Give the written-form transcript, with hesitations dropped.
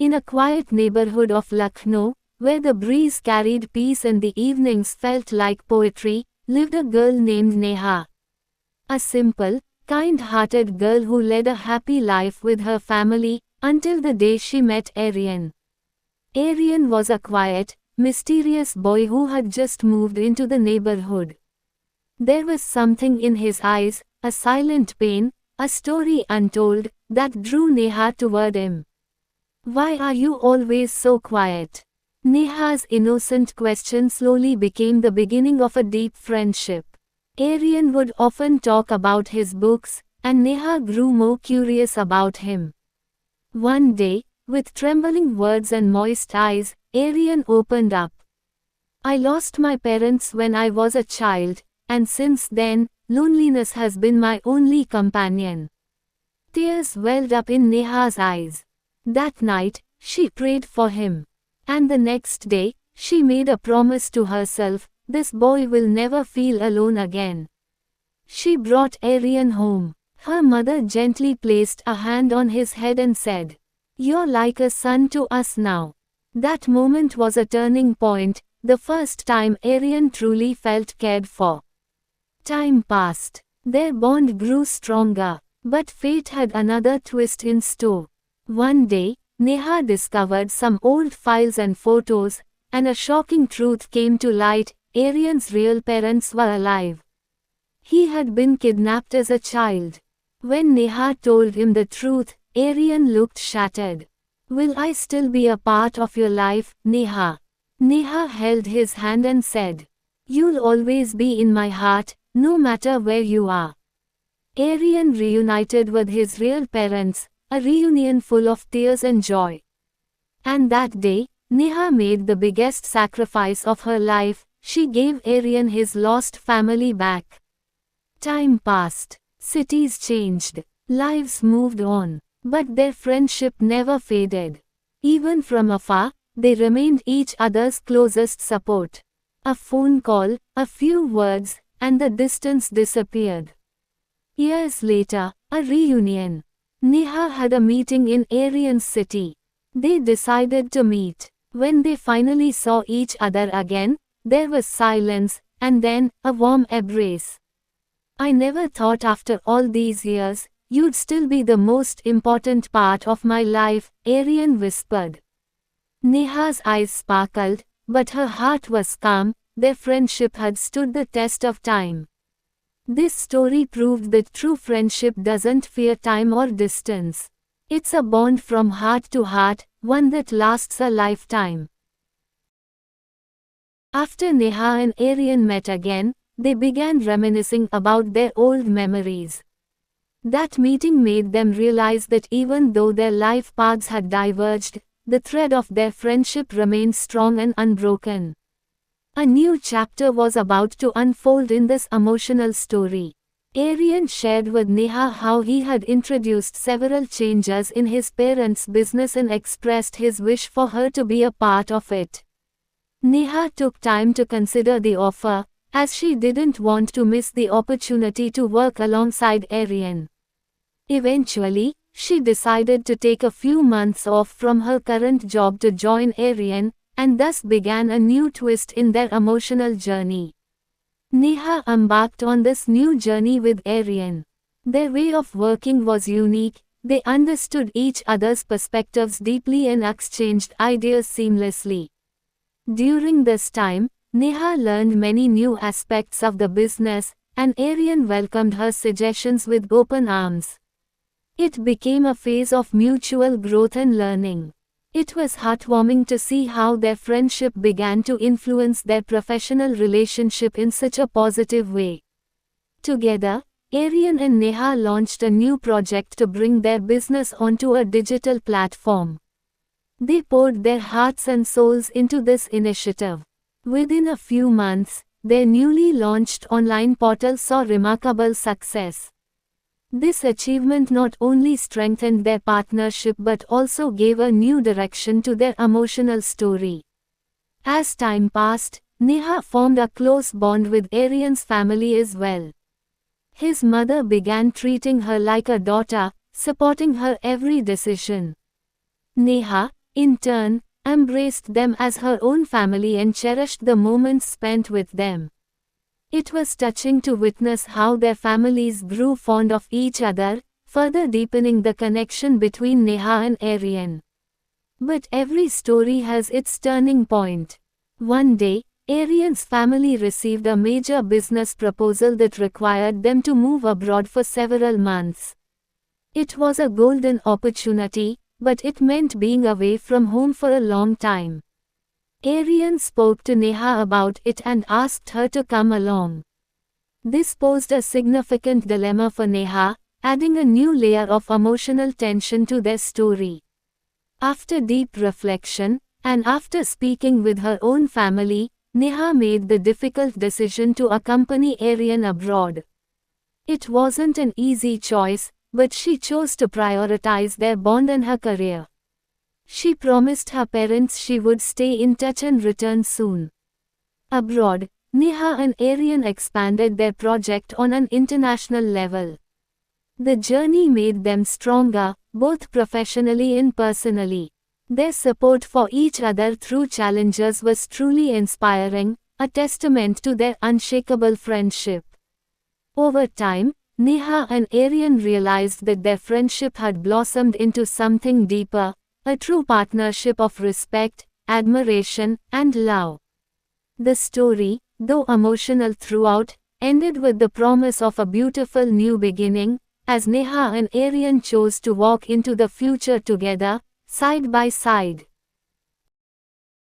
In a quiet neighborhood of Lucknow, where the breeze carried peace and the evenings felt like poetry, lived a girl named Neha. A simple, kind-hearted girl who led a happy life with her family, until the day she met Aryan. Aryan was a quiet, mysterious boy who had just moved into the neighborhood. There was something in his eyes, a silent pain, a story untold, that drew Neha toward him. "Why are you always so quiet?" Neha's innocent question slowly became the beginning of a deep friendship. Aryan would often talk about his books, and Neha grew more curious about him. One day, with trembling words and moist eyes, Aryan opened up. "I lost my parents when I was a child, and since then, loneliness has been my only companion." Tears welled up in Neha's eyes. That night, she prayed for him. And the next day, she made a promise to herself, this boy will never feel alone again. She brought Aryan home. Her mother gently placed a hand on his head and said, "You're like a son to us now." That moment was a turning point, the first time Aryan truly felt cared for. Time passed. Their bond grew stronger. But fate had another twist in store. One day, Neha discovered some old files and photos, and a shocking truth came to light: Aryan's real parents were alive. He had been kidnapped as a child. When Neha told him the truth, Aryan looked shattered. "Will I still be a part of your life, Neha?" Neha held his hand and said, "You'll always be in my heart, no matter where you are." Aryan reunited with his real parents, a reunion full of tears and joy. And that day, Neha made the biggest sacrifice of her life: she gave Aryan his lost family back. Time passed. Cities changed. Lives moved on. But their friendship never faded. Even from afar, they remained each other's closest support. A phone call, a few words, and the distance disappeared. Years later, a reunion. Neha had a meeting in Aryan's city. They decided to meet. When they finally saw each other again, there was silence, and then, a warm embrace. "I never thought after all these years, you'd still be the most important part of my life," Aryan whispered. Neha's eyes sparkled, but her heart was calm. Their friendship had stood the test of time. This story proved that true friendship doesn't fear time or distance. It's a bond from heart to heart, one that lasts a lifetime. After Neha and Aryan met again, they began reminiscing about their old memories. That meeting made them realize that even though their life paths had diverged, the thread of their friendship remained strong and unbroken. A new chapter was about to unfold in this emotional story. Aryan shared with Neha how he had introduced several changes in his parents' business and expressed his wish for her to be a part of it. Neha took time to consider the offer, as she didn't want to miss the opportunity to work alongside Aryan. Eventually, she decided to take a few months off from her current job to join Aryan, and thus began a new twist in their emotional journey. Neha embarked on this new journey with Aryan. Their way of working was unique. They understood each other's perspectives deeply and exchanged ideas seamlessly. During this time, Neha learned many new aspects of the business, and Aryan welcomed her suggestions with open arms. It became a phase of mutual growth and learning. It was heartwarming to see how their friendship began to influence their professional relationship in such a positive way. Together, Aryan and Neha launched a new project to bring their business onto a digital platform. They poured their hearts and souls into this initiative. Within a few months, their newly launched online portal saw remarkable success. This achievement not only strengthened their partnership but also gave a new direction to their emotional story. As time passed, Neha formed a close bond with Aryan's family as well. His mother began treating her like a daughter, supporting her every decision. Neha, in turn, embraced them as her own family and cherished the moments spent with them. It was touching to witness how their families grew fond of each other, further deepening the connection between Neha and Aryan. But every story has its turning point. One day, Aryan's family received a major business proposal that required them to move abroad for several months. It was a golden opportunity, but it meant being away from home for a long time. Aryan spoke to Neha about it and asked her to come along. This posed a significant dilemma for Neha, adding a new layer of emotional tension to their story. After deep reflection, and after speaking with her own family, Neha made the difficult decision to accompany Aryan abroad. It wasn't an easy choice, but she chose to prioritize their bond and her career. She promised her parents she would stay in touch and return soon. Abroad, Neha and Aryan expanded their project on an international level. The journey made them stronger, both professionally and personally. Their support for each other through challenges was truly inspiring, a testament to their unshakable friendship. Over time, Neha and Aryan realized that their friendship had blossomed into something deeper, a true partnership of respect, admiration, and love. The story, though emotional throughout, ended with the promise of a beautiful new beginning, as Neha and Aryan chose to walk into the future together, side by side.